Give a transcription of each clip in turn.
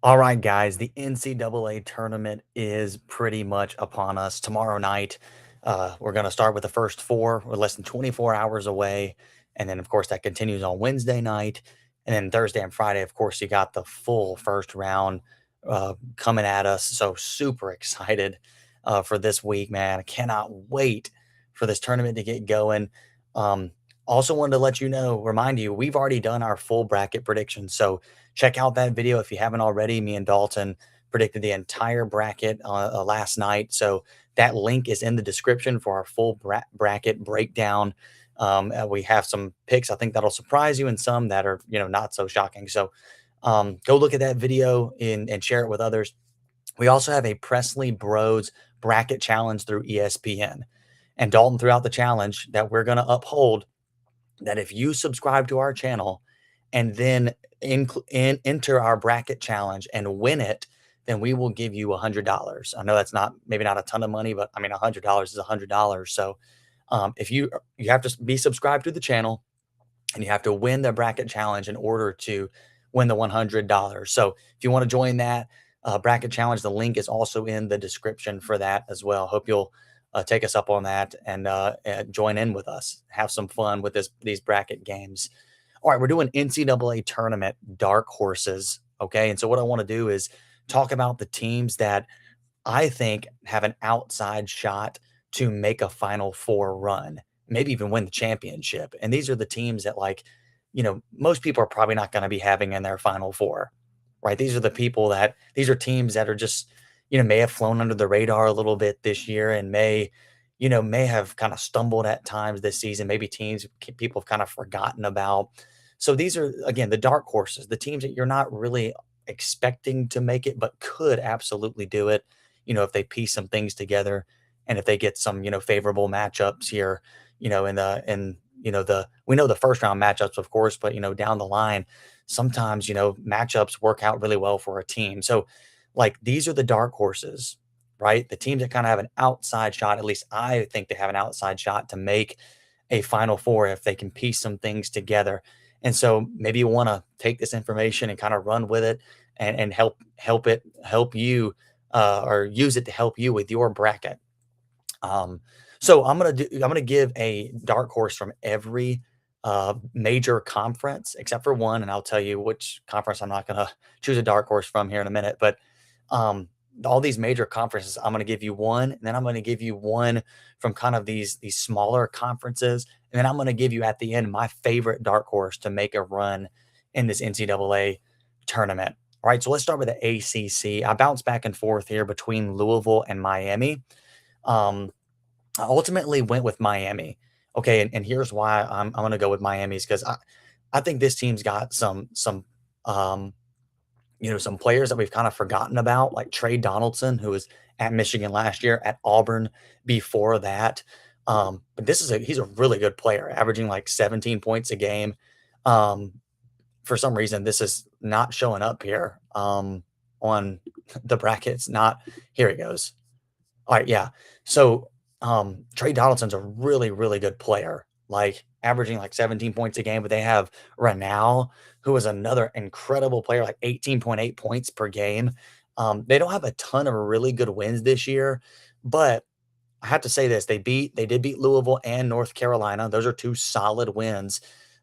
All right, guys, the NCAA tournament is pretty much upon us tomorrow night. We're going to start with the first four. We're less than 24 hours away. And then, of course, that continues on Wednesday night. And then Thursday and Friday, of course, you got the full first round coming at us. So, super excited for this week, man. I cannot wait for this tournament to get going. Um, Also, wanted to let you know, remind you, we've already done our full bracket predictions. So, check out that video if you haven't already. Me and Dalton predicted the entire bracket last night. So that link is in the description for our full bracket breakdown. We have some picks I think that'll surprise you and some that are, not so shocking. So go look at that video and share it with others. We also have a Presley Bros bracket challenge through ESPN. And Dalton throughout the challenge that we're going to uphold that if you subscribe to our channel and then enter our bracket challenge and win it, then we will give you $100. I know that's not maybe not a ton of money, but I mean $100 is $100. So if you have to be subscribed to the channel and you have to win the bracket challenge in order to win the $100. So if you want to join that bracket challenge, the link is also in the description for that as well. Hope you'll take us up on that and join in with us. Have some fun with these bracket games. All right, we're doing NCAA tournament dark horses. Okay, and so what I want to do is talk about the teams that I think have an outside shot to make a Final Four run, maybe even win the championship. And these are the teams that, like, most people are probably not going to be having in their Final Four, right? These are teams that are just, may have flown under the radar a little bit this year and may have kind of stumbled at times this season. Maybe people have kind of forgotten about. So these are, again, the dark horses, the teams that you're not really expecting to make it, but could absolutely do it if they piece some things together and if they get some, favorable matchups here, we know the first round matchups, of course, but down the line, sometimes, matchups work out really well for a team. So like these are the dark horses, right? The teams that kind of have an outside shot, at least I think they have an outside shot to make a Final Four if they can piece some things together. And so maybe you want to take this information and kind of run with it and help you or use it to help you with your bracket. Um, so I'm gonna give a dark horse from every major conference except for one, and I'll tell you which conference I'm not gonna choose a dark horse from here in a minute. But um, all these major conferences, I'm gonna give you one, and then I'm gonna give you one from kind of these smaller conferences, and then I'm gonna give you at the end my favorite dark horse to make a run in this NCAA tournament. All right, so let's start with the ACC. I bounce back and forth here between Louisville and Miami. Um, I ultimately went with Miami. Okay, and here's why I'm gonna go with Miami's because I think this team's got um some players that we've kind of forgotten about, like Trey Donaldson, who was at Michigan last year, at Auburn before that. But he's a really good player, averaging like 17 points a game. Um, for some reason, this is not showing up here on the brackets. Not here. It goes. All right, yeah. So, Trey Donaldson's a really, really good player, like averaging like 17 points a game. But they have Renal, who is another incredible player, like 18.8 points per game. They don't have a ton of really good wins this year, but I have to say this: they did beat Louisville and North Carolina. Those are two solid wins.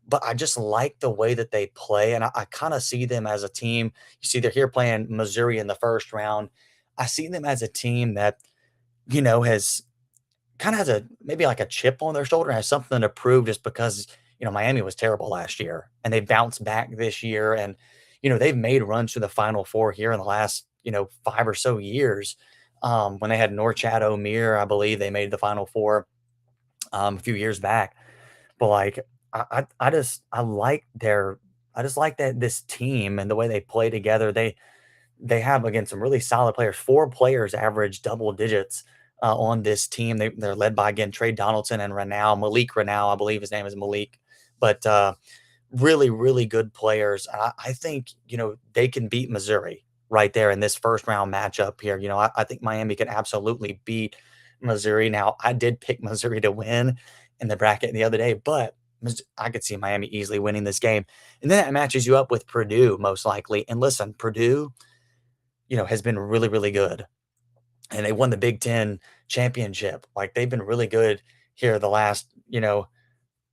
But I just like the way that they play, and I kind of see them as a team. You see, they're here playing Missouri in the first round. I see them as a team that has kinda has a maybe like a chip on their shoulder, has something to prove just because, Miami was terrible last year and they bounced back this year and, they've made runs to the Final Four here in the last, 5 or so years. When they had Norchad O'Meara, I believe they made the Final Four, a few years back. But, like, I just like that this team and the way they play together. They have, again, some really solid players. 4 players average double digits, on this team. They're led by, again, Trey Donaldson and Malik Renau, I believe his name is Malik. But, really, really good players. I think, they can beat Missouri right there in this first round matchup here. I think Miami can absolutely beat Missouri. Now, I did pick Missouri to win in the bracket the other day, but I could see Miami easily winning this game. And then that matches you up with Purdue, most likely. And listen, Purdue, has been really, really good. And they won the Big Ten championship. Like they've been really good here the last,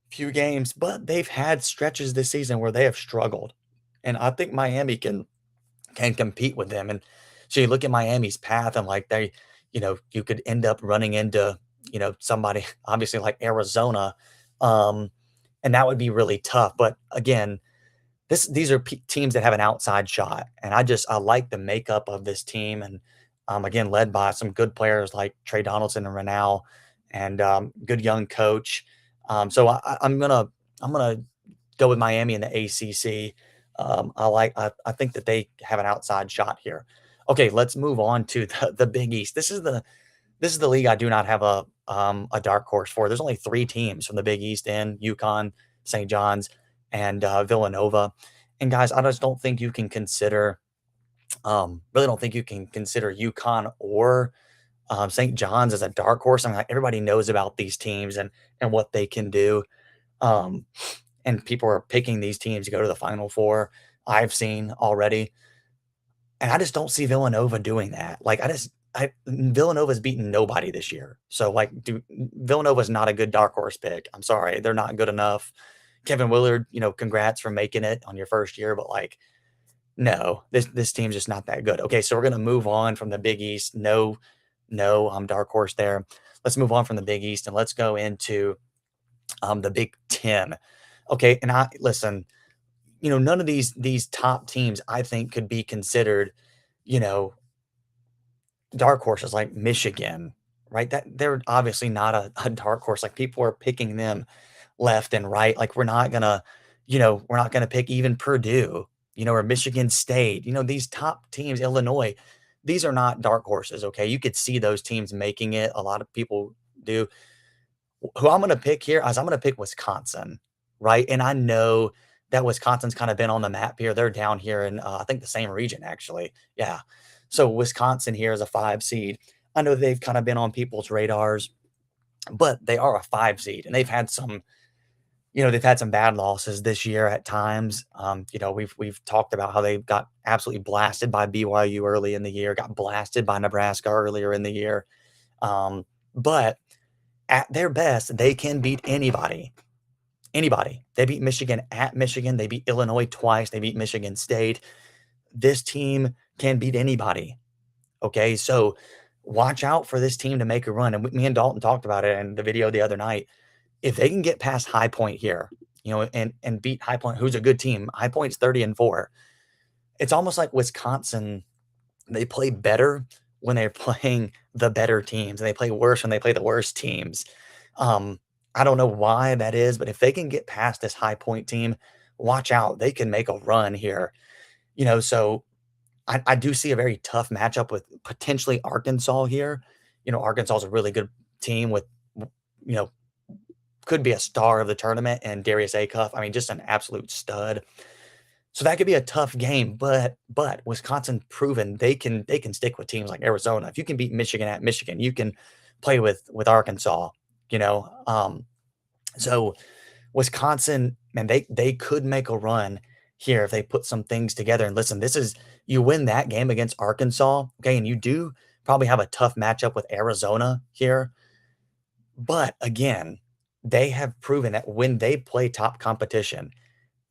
few games, but they've had stretches this season where they have struggled. And I think Miami can compete with them. And so you look at Miami's path and like you could end up running into, somebody obviously like Arizona. Um, and that would be really tough. But again, these are teams that have an outside shot, and I like the makeup of this team, and again led by some good players like Trey Donaldson and Renal, and good young coach. So I'm gonna go with Miami in the ACC. I think that they have an outside shot here. Okay, let's move on to the Big East. This is the league I do not have a dark horse for. There's only 3 teams from the Big East in UConn, St. John's, and Villanova. And guys, I just don't think you can consider really don't think you can consider UConn or St. John's as a dark horse. I mean, like, everybody knows about these teams and what they can do. Um, and people are picking these teams to go to the Final Four. I've seen already. And I just don't see Villanova doing that. Like, Villanova's beaten nobody this year. So, like, Villanova's not a good dark horse pick. I'm sorry, they're not good enough. Kevin Willard, congrats for making it on your first year, but like, no, this team's just not that good. Okay, so we're gonna move on from the Big East. No, no, I'm dark horse there. Let's move on from the Big East and let's go into the Big Ten. Okay, and I listen. None of these top teams I think could be considered, you know, dark horses like Michigan, right? That they're obviously not a dark horse. Like people are picking them left and right. Like we're not gonna pick even Purdue, or Michigan State. These top teams, Illinois, these are not dark horses. Okay. You could see those teams making it. A lot of people do. Who I'm gonna pick here is I'm gonna pick Wisconsin, right? And I know that Wisconsin's kind of been on the map here. They're down here in I think the same region actually. Yeah. So Wisconsin here is a 5 seed. I know they've kind of been on people's radars, but they are a 5 seed and they've had some bad losses this year at times. We've talked about how they got absolutely blasted by BYU early in the year, got blasted by Nebraska earlier in the year. But at their best, they can beat anybody. Anybody. They beat Michigan at Michigan. They beat Illinois twice. They beat Michigan State. This team can beat anybody. Okay. So watch out for this team to make a run. And me and Dalton talked about it in the video the other night. If they can get past High Point here, and beat High Point, who's a good team, High Point's 30-4. It's almost like Wisconsin, they play better when they're playing the better teams, and they play worse when they play the worst teams. Um, I don't know why that is, but if they can get past this High Point team, watch out. They can make a run here. So I do see a very tough matchup with potentially Arkansas here. Arkansas is a really good team with, you know, could be a star of the tournament, and Darius Acuff, I mean, just an absolute stud. So that could be a tough game, but Wisconsin proven they can stick with teams like Arizona. If you can beat Michigan at Michigan, you can play with Arkansas, you know. So Wisconsin, man, they could make a run here if they put some things together. And listen, this is you win that game against Arkansas, okay, and you do probably have a tough matchup with Arizona here. But again, they have proven that when they play top competition,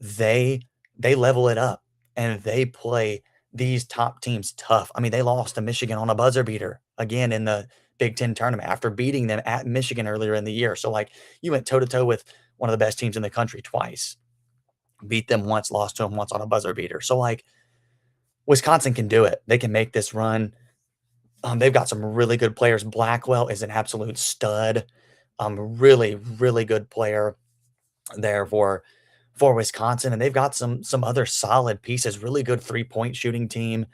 they they level it up and they play these top teams tough. I mean, they lost to Michigan on a buzzer beater again in the Big Ten tournament after beating them at Michigan earlier in the year. So, like, you went toe to toe with one of the best teams in the country twice, beat them once, lost to them once on a buzzer beater. So, like, Wisconsin can do it. They can make this run. They've got some really good players. Blackwell is an absolute stud. Really, really good player there for Wisconsin, and they've got some other solid pieces. Really good 3-point shooting team.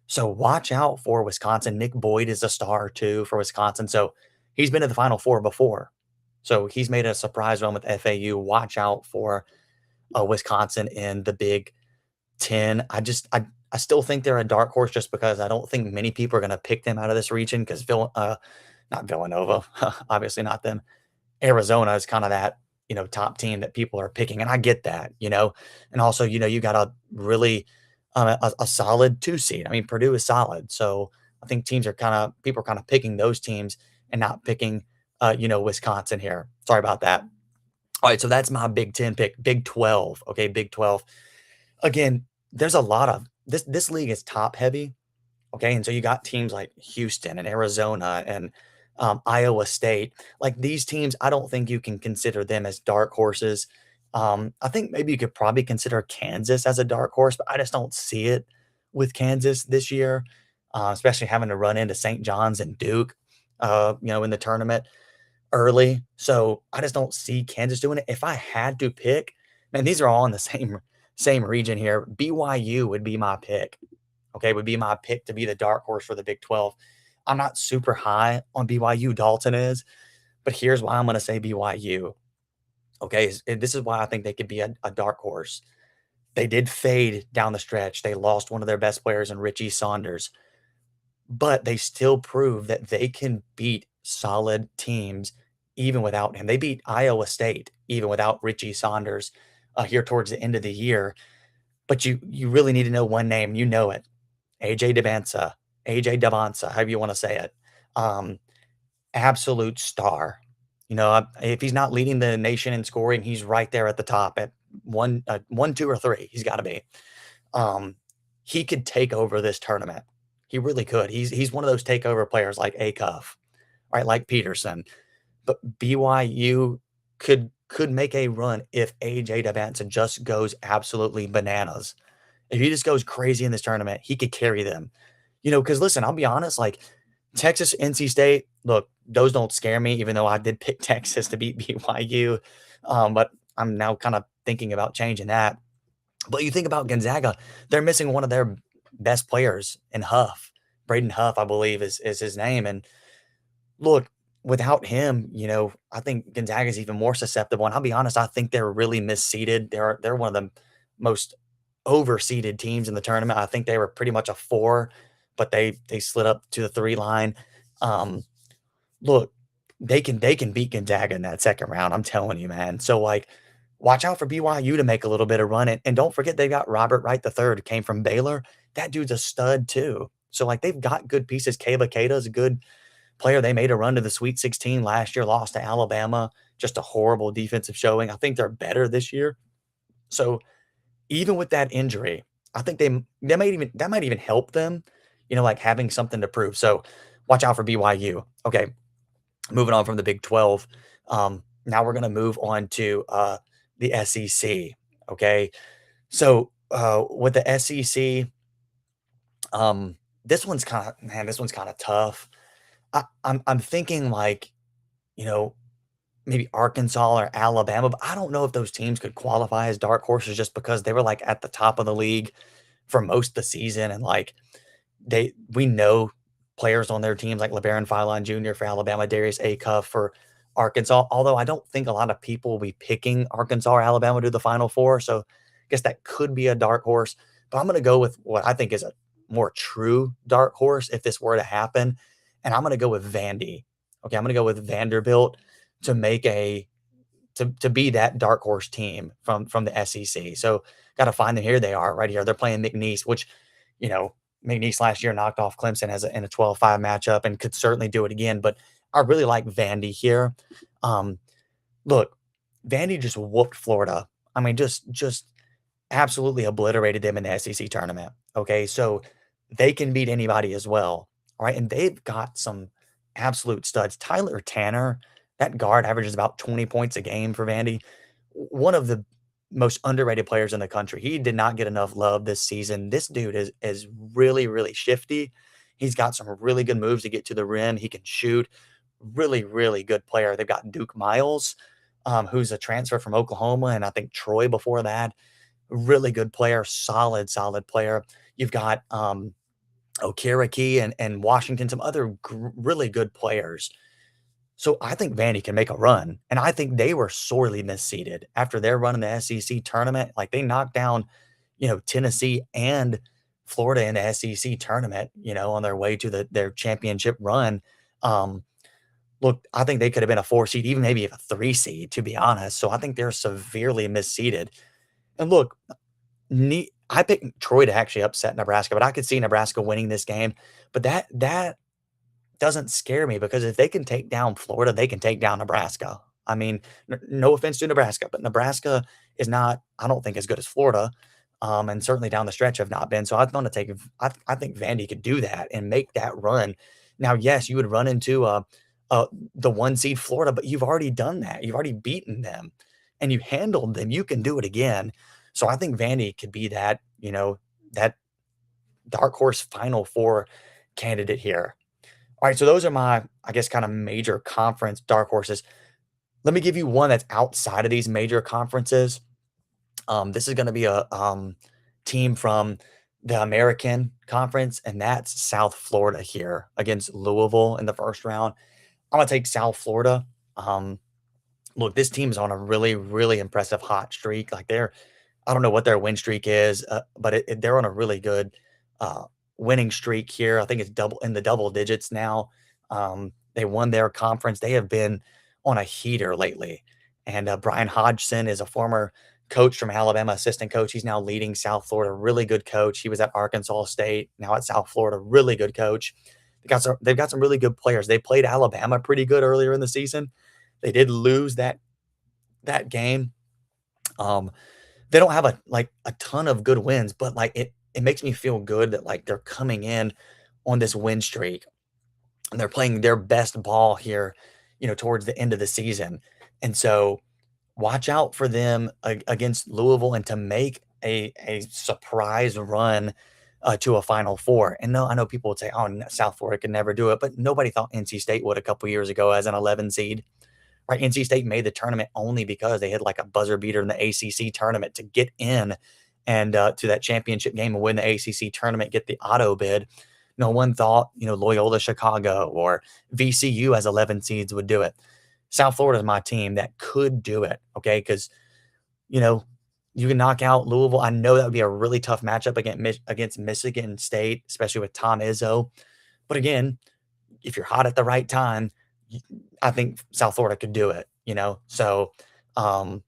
So watch out for Wisconsin. Nick Boyd is a star too for Wisconsin. So he's been to the Final Four before. So he's made a surprise run with FAU. Watch out for Wisconsin in the Big Ten. I still think they're a dark horse just because I don't think many people are going to pick them out of this region because not Villanova, obviously not them. Arizona is kind of that, top team that people are picking. And I get that. And also, you got a really a solid 2 seed. I mean, Purdue is solid, so I think teams are kinda people are kinda picking those teams and not picking, Wisconsin here. Sorry about that. Alright, so that's my Big 10 pick. Big 12, okay, Big 12. Again, there's a lot of this league is top heavy. Okay, and so you got teams like Houston and Arizona and Iowa State. Like these teams, I don't think you can consider them as dark horses. I think maybe you could probably consider Kansas as a dark horse, but I just don't see it with Kansas this year, especially having to run into St. John's and Duke, in the tournament early. So I just don't see Kansas doing it. If I had to pick, man, these are all in the same region here. BYU would be my pick. Okay, would be my pick to be the dark horse for the Big 12. I'm not super high on BYU. Dalton is, but here's why I'm going to say BYU. Okay, this is why I think they could be a dark horse. They did fade down the stretch. They lost one of their best players in Richie Saunders, but they still prove that they can beat solid teams even without him. They beat Iowa State even without Richie Saunders here towards the end of the year. But you really need to know one name. You know it. AJ Devansa, AJ Davansa, however you want to say it. Um, Absolute star. If he's not leading the nation in scoring, he's right there at the top at one, two, or three. He's got to be. Um, he could take over this tournament. He really could. He's one of those takeover players like Acuff, right? Like Peterson. But BYU could make a run if AJ Davansa just goes absolutely bananas. If he just goes crazy in this tournament, he could carry them. Because listen, I'll be honest, like Texas, NC State, look, those don't scare me, even though I did pick Texas to beat BYU. But I'm now kind of thinking about changing that. But you think about Gonzaga, they're missing one of their best players in Huff. Braden Huff, I believe, is his name. And look, without him, I think Gonzaga is even more susceptible. And I'll be honest, I think they're really misseeded. They're one of the most overseeded teams in the tournament. I think they were pretty much a 4, but they slid up to the 3 line. Um, Look, they can beat Gonzaga in that second round. I'm telling you, man. So like, watch out for BYU to make a little bit of run, and don't forget they got Robert Wright the third, came from Baylor. That dude's a stud too. So like, they've got good pieces. Kayla Kata's a good player. They made a run to the Sweet 16 last year, lost to Alabama. Just a horrible defensive showing. I think they're better this year. So even with that injury, I think that might even help them, like having something to prove. So watch out for BYU. Okay, moving on from the Big 12. Now we're gonna move on to the SEC. Okay. So with the SEC, um, this one's kind of tough. I'm thinking like, you know, maybe Arkansas or Alabama, but I don't know if those teams could qualify as dark horses just because they were like at the top of the league for most of the season. And like we know players on their teams like LeBaron Philon Jr. for Alabama, Darius Acuff for Arkansas. Although I don't think a lot of people will be picking Arkansas or Alabama to the Final Four. So I guess that could be a dark horse. But I'm going to go with what I think is a more true dark horse if this were to happen. And I'm going to go with Vandy. Okay. I'm going to go with Vanderbilt to make a to be that dark horse team from the SEC. So got to find them. Here they are right here. They're playing McNeese, which, you know, McNeese last year knocked off Clemson in a 12-5 matchup and could certainly do it again. But I really like Vandy here. Um, Look, Vandy just whooped Florida. I mean, just absolutely obliterated them in the SEC tournament. Okay, so they can beat anybody as well. All right, and they've got some absolute studs. Tyler Tanner, that guard averages about 20 points a game for Vandy. One of the most underrated players in the country. He did not get enough love this season. This dude is really, really shifty. He's got some really good moves to get to the rim. He can shoot. Really, really good player. They've got Duke Miles, who's a transfer from Oklahoma, and I think Troy before that. Really good player, solid player. You've got Okereke and Washington, some other really good players. So I think Vandy can make a run, and I think they were sorely misseeded after their run in the SEC tournament. Like they knocked down, Tennessee and Florida in the SEC tournament, on their way to their championship run. Um, Look, I think they could have been a 4 seed, even maybe a 3 seed, to be honest. So I think they're severely misseeded. And look, I picked Troy to actually upset Nebraska, but I could see Nebraska winning this game. But that doesn't scare me because if they can take down Florida, they can take down Nebraska. I mean, no offense to Nebraska, but Nebraska is not, I don't think, as good as Florida, and certainly down the stretch have not been. So I'm going to take, I think Vandy could do that and make that run. Now, yes, you would run into the one seed Florida, but you've already done that. You've already beaten them, and you handled them. You can do it again. So I think Vandy could be that, that dark horse Final Four candidate here. All right, so those are my, I guess, kind of major conference dark horses. Let me give you one that's outside of these major conferences. This is going to be a team from the American Conference, and that's South Florida here against Louisville in the first round. I'm going to take South Florida. Um, Look, this team's on a really, really impressive hot streak. Like I don't know what their win streak is, but they're on a really good uh, winning streak here. I think it's double in the double digits now. They won their conference. They have been on a heater lately. And Brian Hodgson is a former coach from Alabama, assistant coach. He's now leading South Florida. Really good coach. He was at Arkansas State, now at South Florida. Really good coach. They've got some really good players. They played Alabama pretty good earlier in the season. They did lose that game. Um, they don't have a ton of good wins, but like it makes me feel good that like they're coming in on this win streak and they're playing their best ball here, towards the end of the season. And so watch out for them against Louisville and to make a surprise run to a Final Four. And no, I know people would say, "Oh, South Florida could never do it," but nobody thought NC State would a couple years ago as an 11 seed. Right, NC State made the tournament only because they had like a buzzer beater in the ACC tournament to get in and to that championship game and win the ACC tournament, get the auto bid. No one thought, Loyola Chicago or VCU as 11 seeds would do it. South Florida is my team that could do it. Okay, because you know you can knock out Louisville. I know that would be a really tough matchup against Michigan State, especially with Tom Izzo. But again, if you're hot at the right time, I think South Florida could do it. So, um,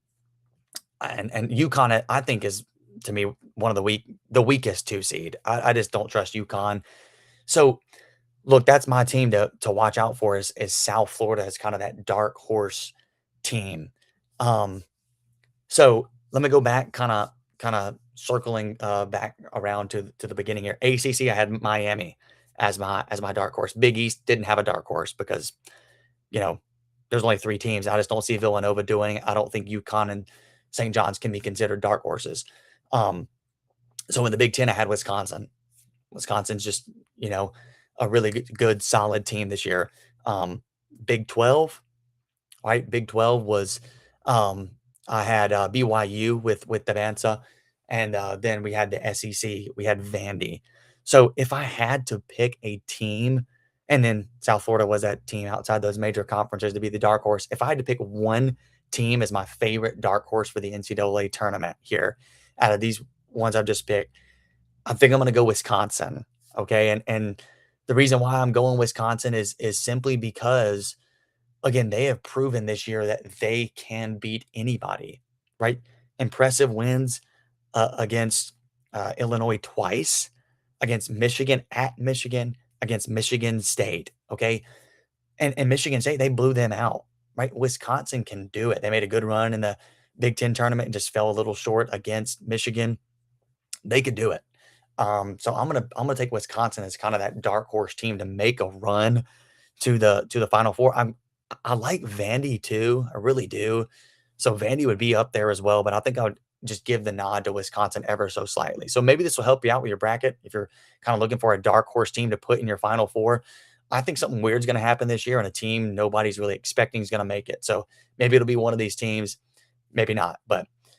and UConn, I think is to me one of the weakest two seed. I just don't trust UConn. So, look, that's my team to watch out for is South Florida as kind of that dark horse team. Um, so let me go back, kind of circling back around to the beginning here. ACC, I had Miami as my dark horse. Big East didn't have a dark horse because you know, there's only 3 teams. I just don't see Villanova doing it. I don't think UConn and St. John's can be considered dark horses. Um, so in the Big Ten, I had Wisconsin. Wisconsin's just, a really good solid team this year. Big 12, right? Big 12 was, um, I had BYU with Devanza, and then we had the SEC. We had Vandy. So if I had to pick a team, and then South Florida was that team outside those major conferences to be the dark horse. If I had to pick one team as my favorite dark horse for the NCAA tournament here, out of these ones I've just picked, I think I'm going to go Wisconsin. Okay, and the reason why I'm going Wisconsin is simply because again, they have proven this year that they can beat anybody, right? Impressive wins against Illinois twice, against Michigan at Michigan, against Michigan State. Okay. And Michigan State, they blew them out, right? Wisconsin can do it. They made a good run in the Big Ten tournament and just fell a little short against Michigan. They could do it. So I'm gonna take Wisconsin as kind of that dark horse team to make a run to the Final Four. I like Vandy too. I really do. So Vandy would be up there as well, but I think I would just give the nod to Wisconsin ever so slightly. So maybe this will help you out with your bracket if you're kind of looking for a dark horse team to put in your Final Four. I think something weird's going to happen this year, and a team nobody's really expecting is going to make it. So maybe it'll be one of these teams, maybe not. But